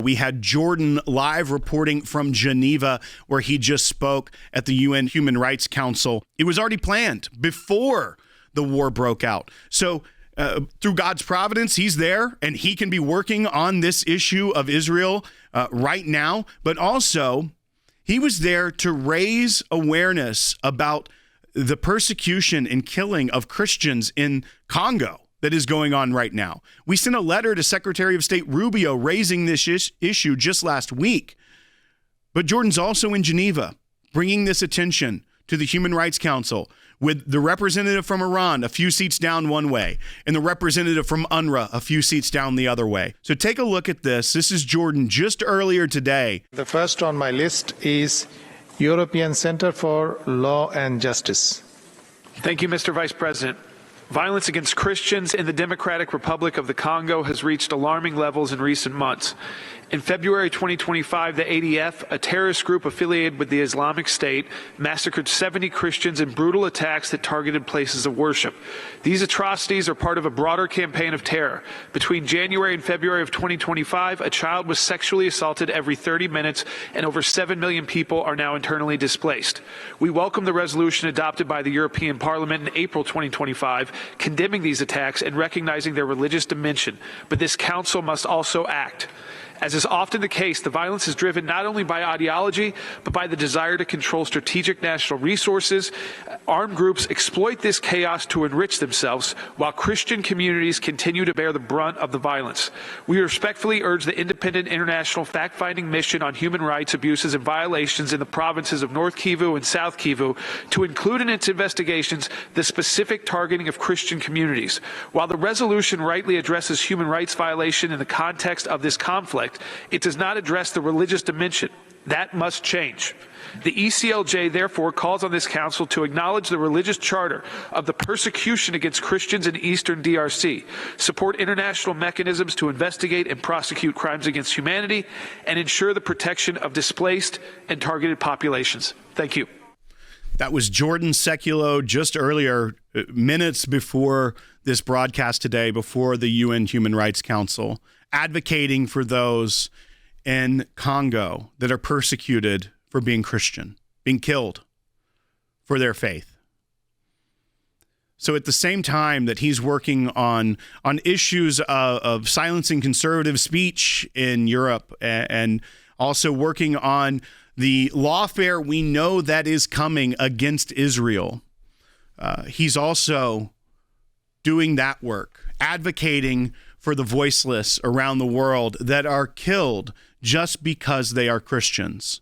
We had Jordan live reporting from Geneva, where he just spoke at the UN Human Rights Council. It was already planned before the war broke out. So through God's providence, he's there and he can be working on this issue of Israel right now. But also, he was there to raise awareness about the persecution and killing of Christians in Congo that is going on right now. We sent a letter to Secretary of State Rubio raising this issue just last week. But Jordan's also in Geneva, bringing this attention to the Human Rights Council, with the representative from Iran a few seats down one way and the representative from UNRWA a few seats down the other way. So take a look at this. This is Jordan just earlier today. The first on my list is European Center for Law and Justice. Thank you, Mr. Vice President. Violence against Christians in the Democratic Republic of the Congo has reached alarming levels in recent months. In February 2025, the ADF, a terrorist group affiliated with the Islamic State, massacred 70 Christians in brutal attacks that targeted places of worship. These atrocities are part of a broader campaign of terror. Between January and February of 2025, a child was sexually assaulted every 30 minutes, and over 7 million people are now internally displaced. We welcome the resolution adopted by the European Parliament in April 2025, condemning these attacks and recognizing their religious dimension. But this Council must also act. As is often the case, the violence is driven not only by ideology, but by the desire to control strategic national resources. Armed groups exploit this chaos to enrich themselves, while Christian communities continue to bear the brunt of the violence. We respectfully urge the independent international fact-finding mission on human rights abuses and violations in the provinces of North Kivu and South Kivu to include in its investigations the specific targeting of Christian communities. While the resolution rightly addresses human rights violation in the context of this conflict, it does not address the religious dimension. That must change. The ACLJ therefore calls on this Council to acknowledge the religious charter of the persecution against Christians in Eastern DRC, support international mechanisms to investigate and prosecute crimes against humanity, and ensure the protection of displaced and targeted populations. Thank you. That was Jordan Sekulow just earlier, minutes before this broadcast today, before the UN Human Rights Council, advocating for those in Congo that are persecuted for being Christian, being killed for their faith. So at the same time that he's working on issues of silencing conservative speech in Europe, and also working on the lawfare we know that is coming against Israel, he's also doing that work, advocating for the voiceless around the world that are killed just because they are Christians.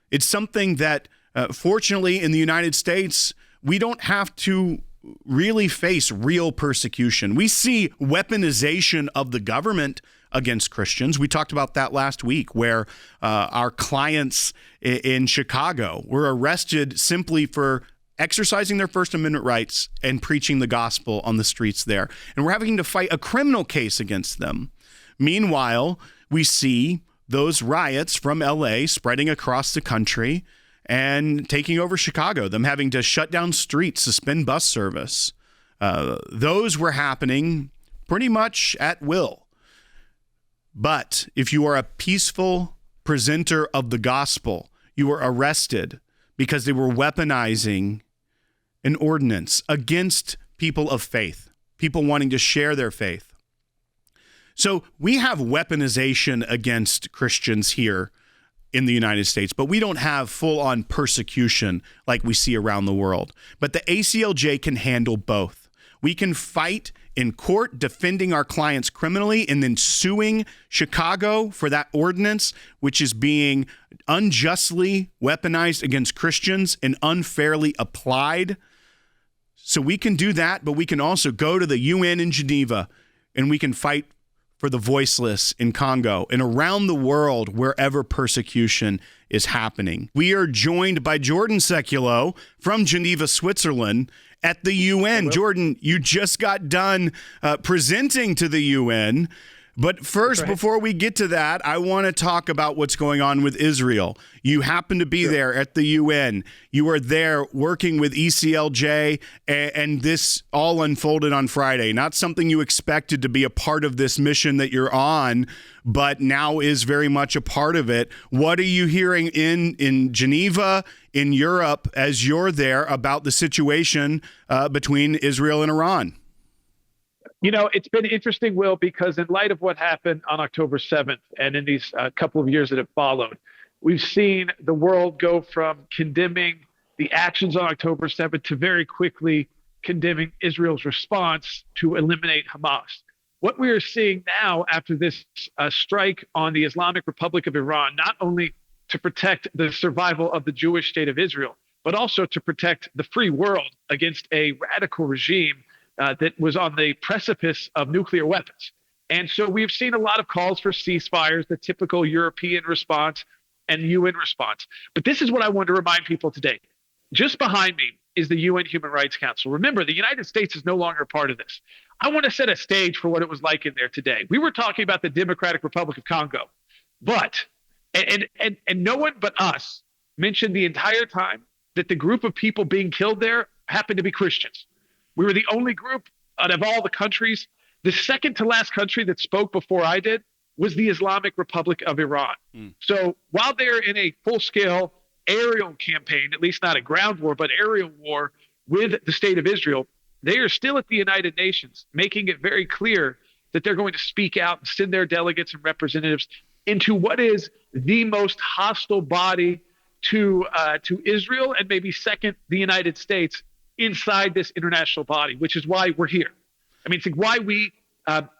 It's something that, fortunately, in the United States, we don't have to really face real persecution. We see weaponization of the government against Christians. We talked about that last week, where our clients in Chicago were arrested simply for exercising their First Amendment rights and preaching the gospel on the streets there. And we're having to fight a criminal case against them. Meanwhile, we see those riots from LA spreading across the country and taking over Chicago, them having to shut down streets, suspend bus service. Those were happening pretty much at will. But if you are a peaceful presenter of the gospel, you were arrested because they were weaponizing an ordinance against people of faith, people wanting to share their faith. So we have weaponization against Christians here in the United States, but we don't have full-on persecution like we see around the world. But the ACLJ can handle both. We can fight in court defending our clients criminally and then suing Chicago for that ordinance, which is being unjustly weaponized against Christians and unfairly applied. So we can do that, but we can also go to the UN in Geneva and we can fight for the voiceless in Congo and around the world wherever persecution is happening. We are joined by Jordan Sekulow from Geneva, Switzerland, at the UN. Jordan, you just got done presenting to the UN But first, before we get to that, I want to talk about what's going on with Israel. You happen to be there at the UN. You were there working with ACLJ, and this all unfolded on Friday. Not something you expected to be a part of this mission that you're on, but now is very much a part of it. What are you hearing in Geneva, in Europe, as you're there about the situation between Israel and Iran? You know, it's been interesting, Will, because in light of what happened on October 7th and in these couple of years that have followed, we've seen the world go from condemning the actions on October 7th to very quickly condemning Israel's response to eliminate Hamas. What we are seeing now after this strike on the Islamic Republic of Iran, not only to protect the survival of the Jewish state of Israel, but also to protect the free world against a radical regime that was on the precipice of nuclear weapons. And so we've seen a lot of calls for ceasefires, the typical European response and UN response. But this is what I want to remind people today. Just behind me is the UN Human Rights Council. Remember, the United States is no longer a part of this. I want to set a stage for what it was like in there today. We were talking about the Democratic Republic of Congo, but, and no one but us mentioned the entire time that the group of people being killed there happened to be Christians. We were the only group out of all the countries. The second to last country that spoke before I did was the Islamic Republic of Iran. So while they're in a full-scale aerial campaign, at least not a ground war, but aerial war with the state of Israel, they are still at the United Nations, making it very clear that they're going to speak out and send their delegates and representatives into what is the most hostile body to Israel, and maybe second, the United States, inside this international body, which is why we're here. I mean, it's why we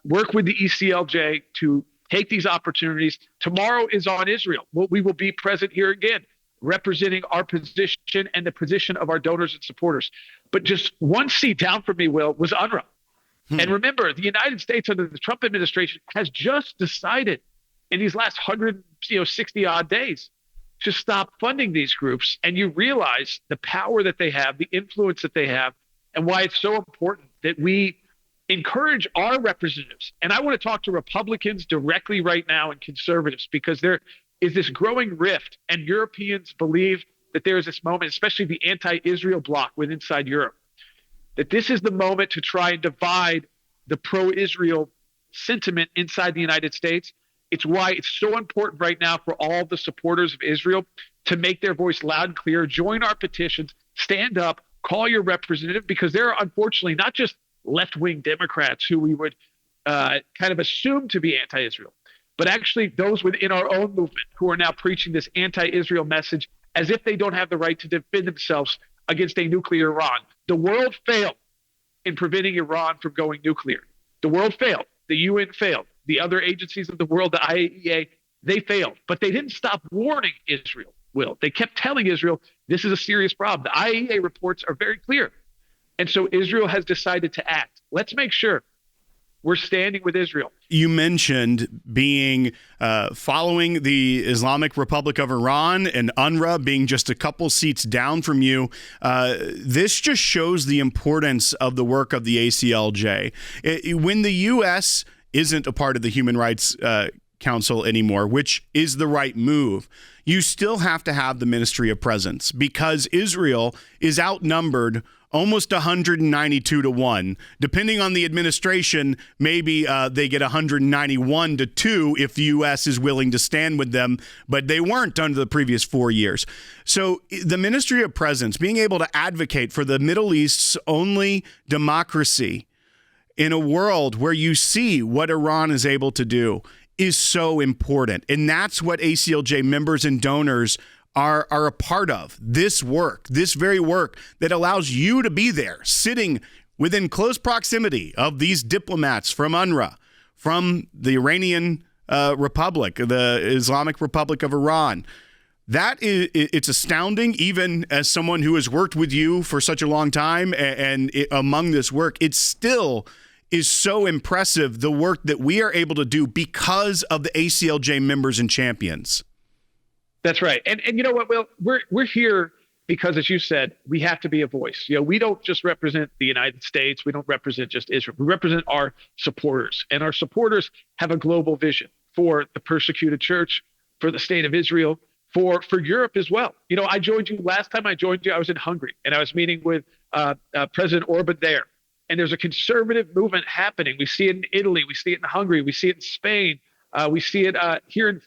work with the ACLJ to take these opportunities. Tomorrow is on Israel. We will be present here again, representing our position and the position of our donors and supporters. But just one seat down from me, Will, was UNRWA. And remember, the United States under the Trump administration has just decided in these last 160 odd days to stop funding these groups. And you realize the power that they have, the influence that they have, and why it's so important that we encourage our representatives. And I want to talk to Republicans directly right now and conservatives, because there is this growing rift, and Europeans believe that there is this moment, especially the anti-Israel bloc within inside Europe, that this is the moment to try and divide the pro-Israel sentiment inside the United States. It's why it's so important right now for all the supporters of Israel to make their voice loud and clear, join our petitions, stand up, call your representative, because there are unfortunately not just left-wing Democrats who we would kind of assume to be anti-Israel, but actually those within our own movement who are now preaching this anti-Israel message as if they don't have the right to defend themselves against a nuclear Iran. The world failed in preventing Iran from going nuclear. The world failed. The UN failed. The other agencies of the world, the IAEA, they failed. But they didn't stop warning Israel, Will. They kept telling Israel, this is a serious problem. The IAEA reports are very clear. And so Israel has decided to act. Let's make sure we're standing with Israel. You mentioned being following the Islamic Republic of Iran and UNRWA being just a couple seats down from you. This just shows the importance of the work of the ACLJ. When the U.S. isn't a part of the Human Rights Council anymore, which is the right move, you still have to have the Ministry of Presence, because Israel is outnumbered almost 192-1. Depending on the administration, maybe they get 191-2 if the U.S. is willing to stand with them, but they weren't under the previous 4 years. So the Ministry of Presence, being able to advocate for the Middle East's only democracy in a world where you see what Iran is able to do, is so important. And that's what ACLJ members and donors are a part of. This work, this very work that allows you to be there, sitting within close proximity of these diplomats from UNRWA, from the Iranian Republic, the Islamic Republic of Iran. It's astounding, even as someone who has worked with you for such a long time, and among this work, it still is so impressive, the work that we are able to do because of the ACLJ members and champions. That's right. And you know what, Will, we're here because, as you said, we have to be a voice. We don't just represent the United States. We don't represent just Israel. We represent our supporters, and our supporters have a global vision for the persecuted church, for the state of Israel, for Europe as well. I joined you last time I joined you. I was in Hungary, and I was meeting with President Orban there. And there's a conservative movement happening. We see it in Italy. We see it in Hungary. We see it in Spain. We see it here.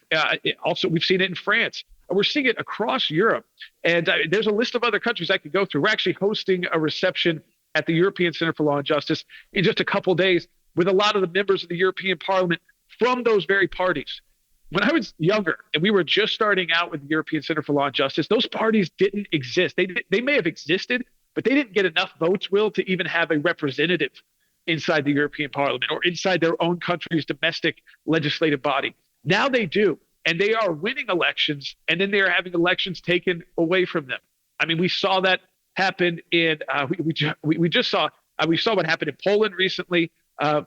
Also, we've seen it in France. We're seeing it across Europe. And there's a list of other countries I could go through. We're actually hosting a reception at the European Center for Law and Justice in just a couple of days with a lot of the members of the European Parliament from those very parties. When I was younger and we were just starting out with the European Center for Law and Justice, those parties didn't exist. They may have existed, but they didn't get enough votes, Will, to even have a representative inside the European Parliament or inside their own country's domestic legislative body. Now they do, and they are winning elections, and then they are having elections taken away from them. I mean, we saw that happen in we saw what happened in Poland recently.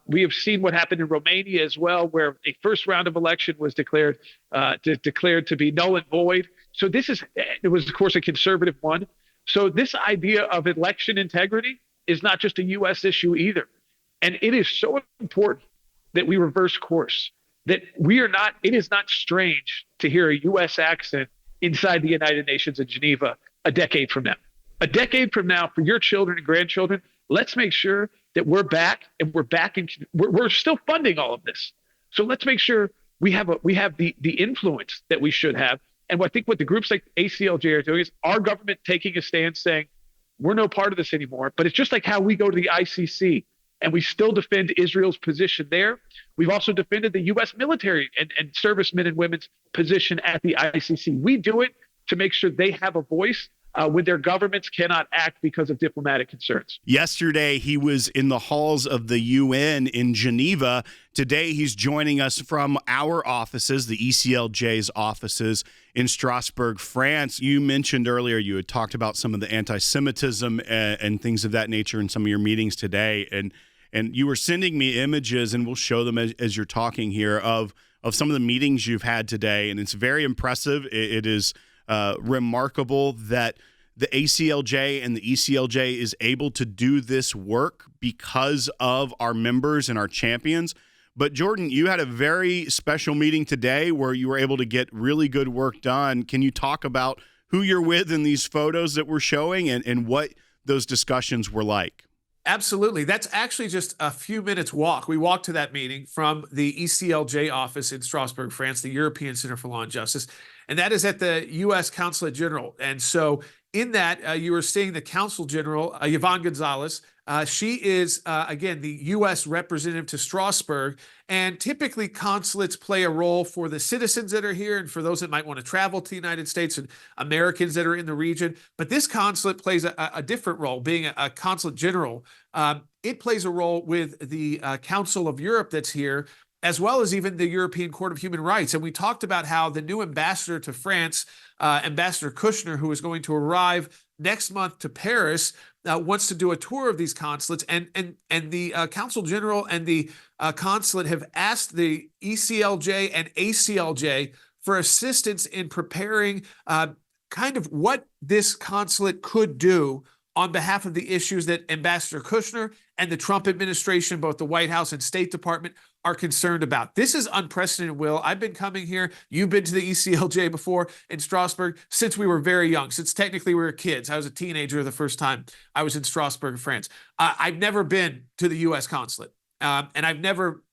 We have seen what happened in Romania as well, where a first round of election was declared to be null and void. So it was, of course, a conservative one. So this idea of election integrity is not just a U.S. issue either. And it is so important that we reverse course, that it is not strange to hear a U.S. accent inside the United Nations in Geneva a decade from now. A decade from now, for your children and grandchildren, let's make sure that we're back, and we're still funding all of this. So let's make sure we have the influence that we should have. And I think what the groups like ACLJ are doing is our government taking a stand saying, we're no part of this anymore. But it's just like how we go to the ICC and we still defend Israel's position there. We've also defended the U.S. military and servicemen and women's position at the ICC. We do it to make sure they have a voice when their governments cannot act because of diplomatic concerns. Yesterday, he was in the halls of the UN in Geneva. Today, he's joining us from our offices, the ACLJ's offices in Strasbourg, France. You mentioned earlier you had talked about some of the anti-Semitism and things of that nature in some of your meetings today. And you were sending me images, and we'll show them as you're talking here, of some of the meetings you've had today. And it's very impressive. It is remarkable that the ACLJ and the ECLJ is able to do this work because of our members and our champions. But Jordan, you had a very special meeting today where you were able to get really good work done. Can you talk about who you're with in these photos that we're showing and what those discussions were like? Absolutely. That's actually just a few minutes walk. We walked to that meeting from the ECLJ office in Strasbourg, France, the European Center for Law and Justice, and that is at the U.S. Consulate General. And so in that, you were seeing the Consul General, Yvonne Gonzalez. She is, again, the U.S. representative to Strasbourg. And typically, consulates play a role for the citizens that are here and for those that might want to travel to the United States and Americans that are in the region. But this consulate plays a different role, being a consulate general. It plays a role with the Council of Europe that's here, as well as even the European Court of Human Rights. And we talked about how the new ambassador to France, Ambassador Kushner, who is going to arrive next month to Paris, wants to do a tour of these consulates. And the Consul General and the consulate have asked the ECLJ and ACLJ for assistance in preparing kind of what this consulate could do on behalf of the issues that Ambassador Kushner and the Trump administration, both the White House and State Department, are concerned about. This is unprecedented, Will. I've been coming here. You've been to the ECLJ before in Strasbourg since we were very young, since technically we were kids. I was a teenager the first time I was in Strasbourg, France. I've never been to the U.S. consulate. And I've never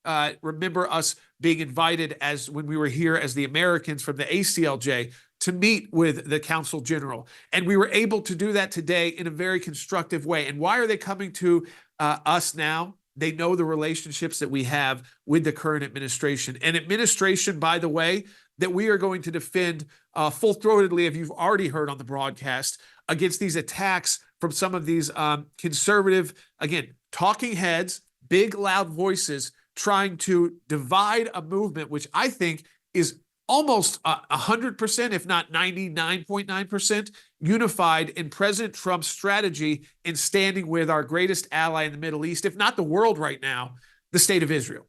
remember us being invited as when we were here as the Americans from the ACLJ to meet with the Consul General. And we were able to do that today in a very constructive way. And why are they coming to us now? They know the relationships that we have with the current administration. An administration, by the way, that we are going to defend full-throatedly, if you've already heard on the broadcast, against these attacks from some of these conservative, again, talking heads, big, loud voices trying to divide a movement, which I think is almost 100%, if not 99.9%, unified in President Trump's strategy in standing with our greatest ally in the Middle East, if not the world right now, the state of Israel.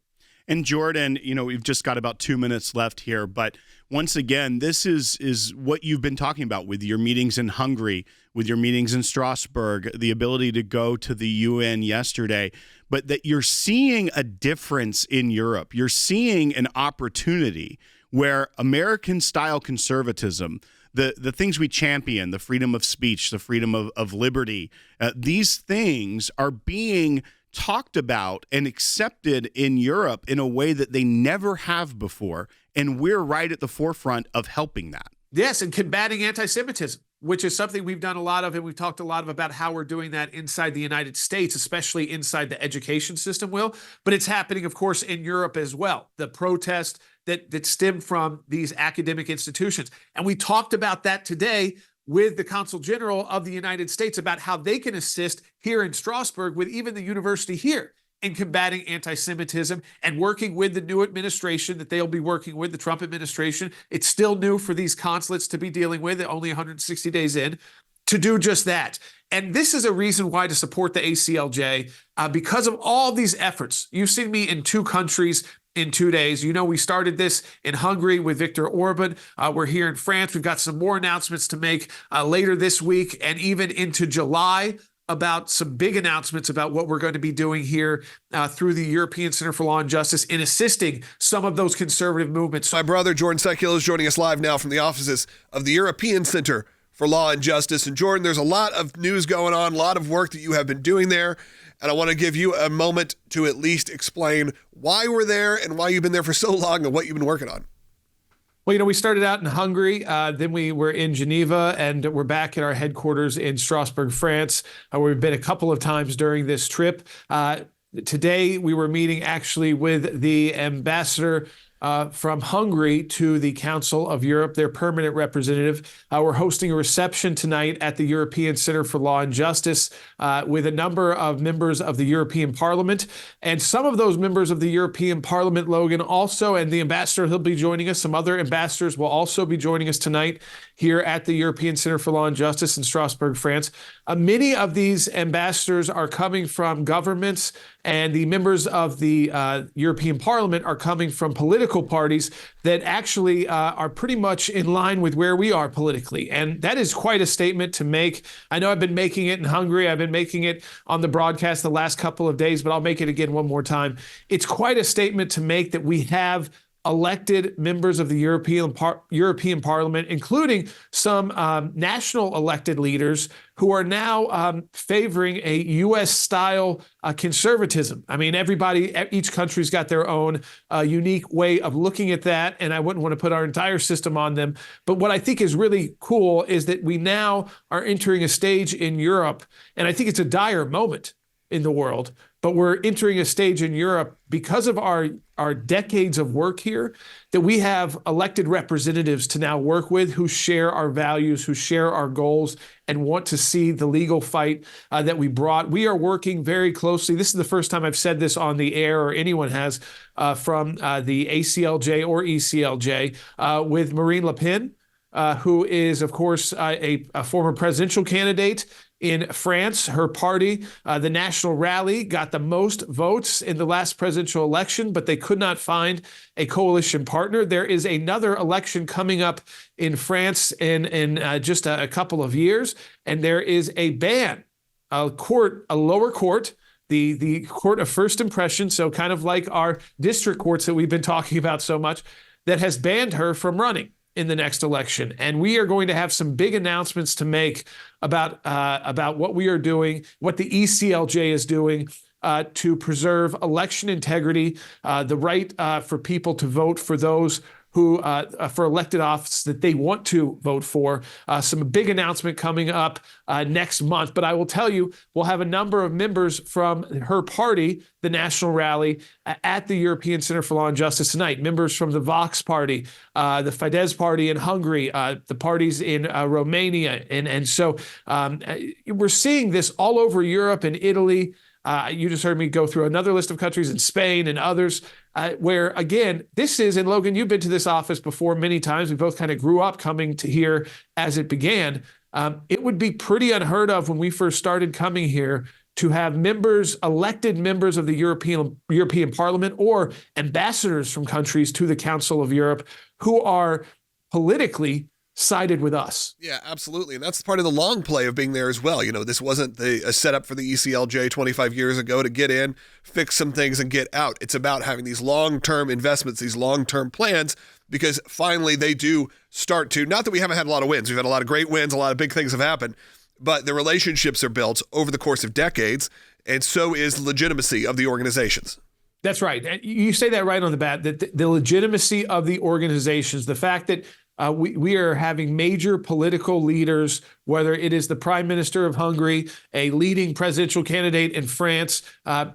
And Jordan, we've just got about 2 minutes left here, but once again, this is what you've been talking about with your meetings in Hungary, with your meetings in Strasbourg, the ability to go to the UN yesterday, but that you're seeing a difference in Europe. You're seeing an opportunity where American-style conservatism, the things we champion, the freedom of speech, the freedom of liberty, these things are being talked about and accepted in Europe in a way that they never have before. And we're right at the forefront of helping that. Yes, and combating anti-Semitism, which is something we've done a lot of, and we've talked a lot about how we're doing that inside the United States, especially inside the education system, Will. But it's happening, of course, in Europe as well. The protest that stem from these academic institutions. And we talked about that today with the Consul General of the United States about how they can assist here in Strasbourg with even the university here in combating anti-Semitism and working with the new administration that they'll be working with, the Trump administration. It's still new for these consulates to be dealing with, only 160 days in, to do just that. And this is a reason why to support the ACLJ because of all these efforts. You've seen me in 2 countries in 2 days. We started this in Hungary with Viktor Orban. We're here in France. We've got some more announcements to make later this week and even into July about some big announcements about what we're going to be doing here through the European Center for Law and Justice in assisting some of those conservative movements. My brother, Jordan Sekulow, is joining us live now from the offices of the European Center for Law and Justice. And Jordan, there's a lot of news going on, a lot of work that you have been doing there. And I want to give you a moment to at least explain why we're there and why you've been there for so long and what you've been working on. Well, we started out in Hungary, then we were in Geneva, and we're back at our headquarters in Strasbourg, France, where we've been a couple of times during this trip. Today, we were meeting actually with the ambassador from Hungary to the Council of Europe, their permanent representative. We're hosting a reception tonight at the European Center for Law and Justice with a number of members of the European Parliament. And some of those members of the European Parliament, Logan, also, and the ambassador, he'll be joining us. Some other ambassadors will also be joining us tonight here at the European Center for Law and Justice in Strasbourg, France. Many of these ambassadors are coming from governments, and the members of the European Parliament are coming from political parties that actually are pretty much in line with where we are politically. And that is quite a statement to make. I know I've been making it in Hungary. I've been making it on the broadcast the last couple of days, but I'll make it again one more time. It's quite a statement to make that we have elected members of the European Parliament, including some national elected leaders who are now favoring a U.S.-style conservatism. I mean, each country's got their own unique way of looking at that, and I wouldn't want to put our entire system on them. But what I think is really cool is that we now are entering a stage in Europe, and I think it's a dire moment in the world, but we're entering a stage in Europe because of our decades of work here, that we have elected representatives to now work with who share our values, who share our goals, and want to see the legal fight that we brought. We are working very closely. This is the first time I've said this on the air, or anyone has, from the ACLJ or ECLJ, with Marine Le Pen, who is, of course, a former presidential candidate in France. Her party, the National Rally, got the most votes in the last presidential election, but they could not find a coalition partner. There is another election coming up in France in just a couple of years, and there is a ban, a lower court, the court of first impression, so kind of like our district courts that we've been talking about so much, that has banned her from running in the next election. And we are going to have some big announcements to make about what we are doing, what the ECLJ is doing to preserve election integrity, the right for people to vote for those who for elected office that they want to vote for. Some big announcement coming up next month. But I will tell you, we'll have a number of members from her party, the National Rally, at the European Center for Law and Justice tonight. Members from the Vox Party, the Fidesz Party in Hungary, the parties in Romania. And so we're seeing this all over Europe and Italy. You just heard me go through another list of countries in Spain and others where, again, this is, and Logan, you've been to this office before many times. We both kind of grew up coming to here as it began. It would be pretty unheard of when we first started coming here to have elected members of the European Parliament or ambassadors from countries to the Council of Europe who are politically sided with us. Yeah, absolutely. And that's part of the long play of being there as well. This wasn't a setup for the ACLJ 25 years ago to get in, fix some things, and get out. It's about having these long-term investments, these long-term plans, because finally they do start to, not that we haven't had a lot of wins. We've had a lot of great wins, a lot of big things have happened, but the relationships are built over the course of decades, and so is the legitimacy of the organizations. That's right. You say that right on the bat, that the legitimacy of the organizations, the fact that we are having major political leaders, whether it is the Prime Minister of Hungary, a leading presidential candidate in France,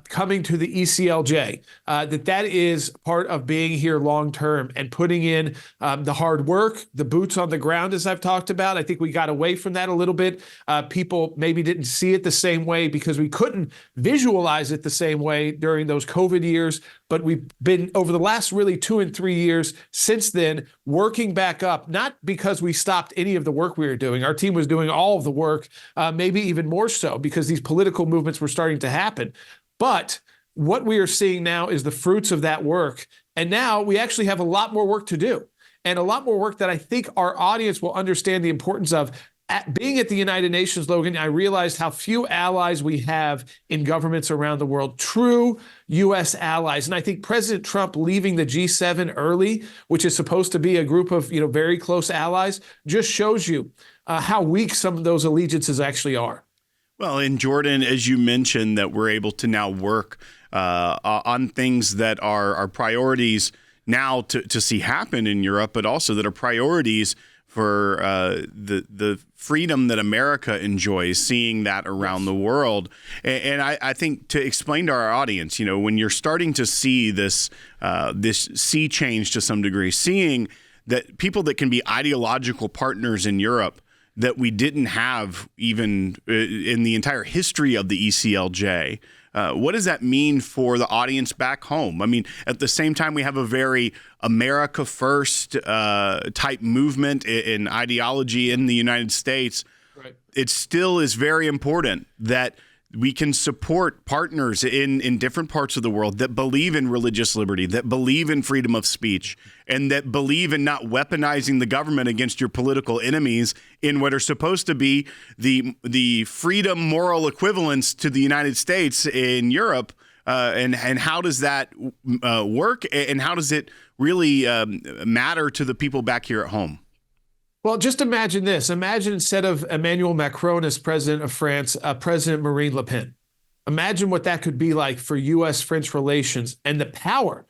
coming to the ECLJ, that is part of being here long term and putting in the hard work, the boots on the ground, as I've talked about. I think we got away from that a little bit. People maybe didn't see it the same way because we couldn't visualize it the same way during those COVID years. But we've been, over the last really 2 and 3 years since then, working back up, not because we stopped any of the work we were doing. Our team was doing all of the work, maybe even more so because these political movements were starting to happen. But what we are seeing now is the fruits of that work. And now we actually have a lot more work to do, and a lot more work that I think our audience will understand the importance of. Being at the United Nations, Logan, I realized how few allies we have in governments around the world, true U.S. allies. And I think President Trump leaving the G7 early, which is supposed to be a group of very close allies, just shows you how weak some of those allegiances actually are. Well, in Jordan, as you mentioned, that we're able to now work on things that are priorities now to see happen in Europe, but also that are priorities for the freedom that America enjoys, seeing that around the world. And I think to explain to our audience, when you're starting to see this sea change to some degree, seeing that people that can be ideological partners in Europe that we didn't have even in the entire history of the ECLJ, what does that mean for the audience back home? I mean, at the same time, we have a very America first type movement in ideology in the United States. Right. It still is very important that we can support partners in different parts of the world that believe in religious liberty, that believe in freedom of speech, and that believe in not weaponizing the government against your political enemies in what are supposed to be the freedom moral equivalents to the United States in Europe. And how does that work? And how does it really matter to the people back here at home? Well, just imagine this. Imagine instead of Emmanuel Macron as president of France, President Marine Le Pen. Imagine what that could be like for U.S.-French relations and the power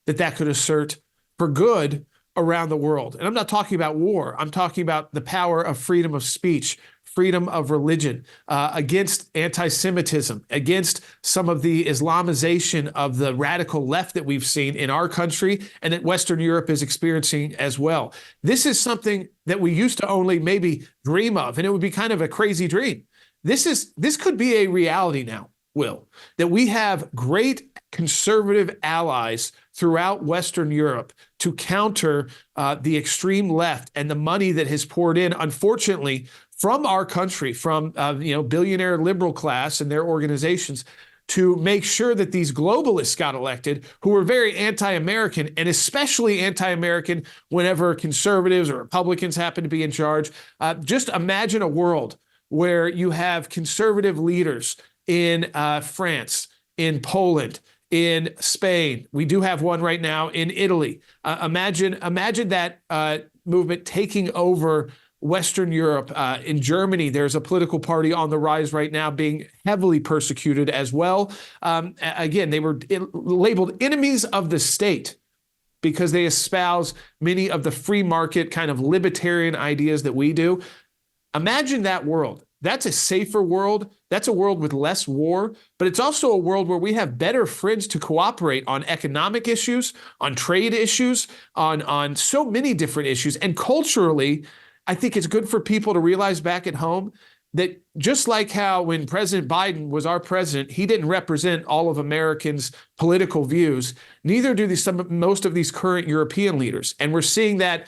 that could assert for good around the world. And I'm not talking about war. I'm talking about the power of freedom of speech, freedom of religion, against anti-Semitism, against some of the Islamization of the radical left that we've seen in our country and that Western Europe is experiencing as well. This is something that we used to only maybe dream of, and it would be kind of a crazy dream. This could be a reality now, Will, that we have great conservative allies throughout Western Europe to counter the extreme left and the money that has poured in, unfortunately, from our country, from billionaire liberal class and their organizations, to make sure that these globalists got elected who were very anti-American, and especially anti-American whenever conservatives or Republicans happen to be in charge. Just imagine a world where you have conservative leaders in France, in Poland, in Spain. We do have one right now in Italy. Imagine that movement taking over Western Europe. In Germany, there's a political party on the rise right now being heavily persecuted as well. Again, they were labeled enemies of the state because they espouse many of the free market kind of libertarian ideas that we do. Imagine that world. That's a safer world. That's a world with less war, but it's also a world where we have better friends to cooperate on economic issues, on trade issues, on so many different issues. And culturally, I think it's good for people to realize back at home that just like how when President Biden was our president, he didn't represent all of Americans' political views, neither do most of these current European leaders. And we're seeing that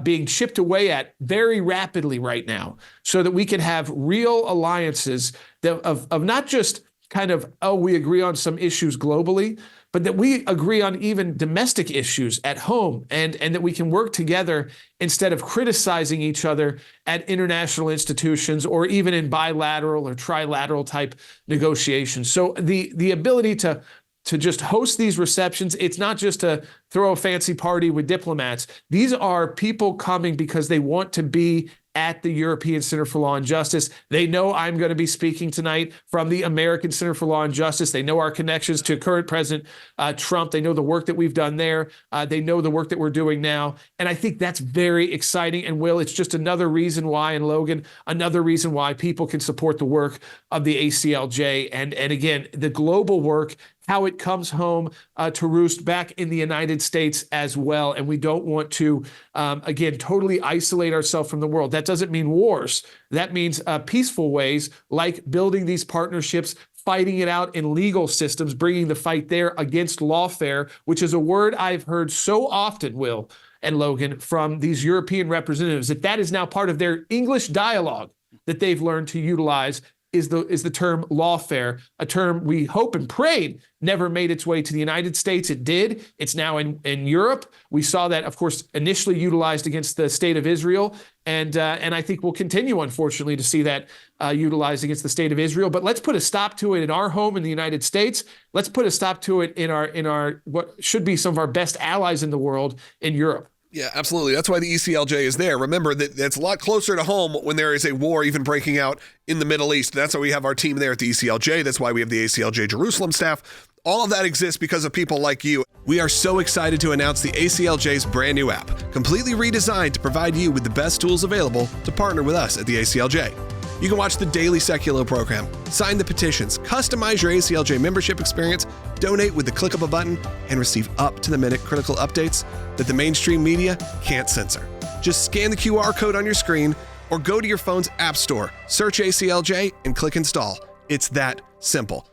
being chipped away at very rapidly right now so that we can have real alliances of not just kind of, oh, we agree on some issues globally, but that we agree on even domestic issues at home, and that we can work together instead of criticizing each other at international institutions or even in bilateral or trilateral type negotiations. So the ability to just host these receptions, it's not just to throw a fancy party with diplomats. These are people coming because they want to be at the European Center for Law and Justice. They know I'm going to be speaking tonight from the American Center for Law and Justice. They know our connections to current President Trump. They know the work that we've done there. They know the work that we're doing now. And I think that's very exciting. And Will, it's just another reason why, and Logan, another reason why people can support the work of the ACLJ. And again, the global work, how it comes home to roost back in the United States as well. And we don't want to, again, totally isolate ourselves from the world. That doesn't mean wars. That means peaceful ways, like building these partnerships, fighting it out in legal systems, bringing the fight there against lawfare, which is a word I've heard so often, Will and Logan, from these European representatives, that is now part of their English dialogue that they've learned to utilize is the term lawfare, a term we hope and prayed never made its way to the United States. It did. It's now in Europe. We saw that, of course, initially utilized against the state of Israel, and I think we'll continue, unfortunately, to see that utilized against the state of Israel. But let's put a stop to it in our home in the United States. Let's put a stop to it in our what should be some of our best allies in the world in Europe. Yeah, absolutely. That's why the ECLJ is there. Remember that it's a lot closer to home when there is a war even breaking out in the Middle East. That's why we have our team there at the ECLJ. That's why we have the ACLJ Jerusalem staff. All of that exists because of people like you. We are so excited to announce the ACLJ's brand new app, completely redesigned to provide you with the best tools available to partner with us at the ACLJ. You can watch the daily Sekulow program, sign the petitions, customize your ACLJ membership experience, donate with the click of a button, and receive up-to-the-minute critical updates that the mainstream media can't censor. Just scan the QR code on your screen or go to your phone's app store, search ACLJ, and click install. It's that simple.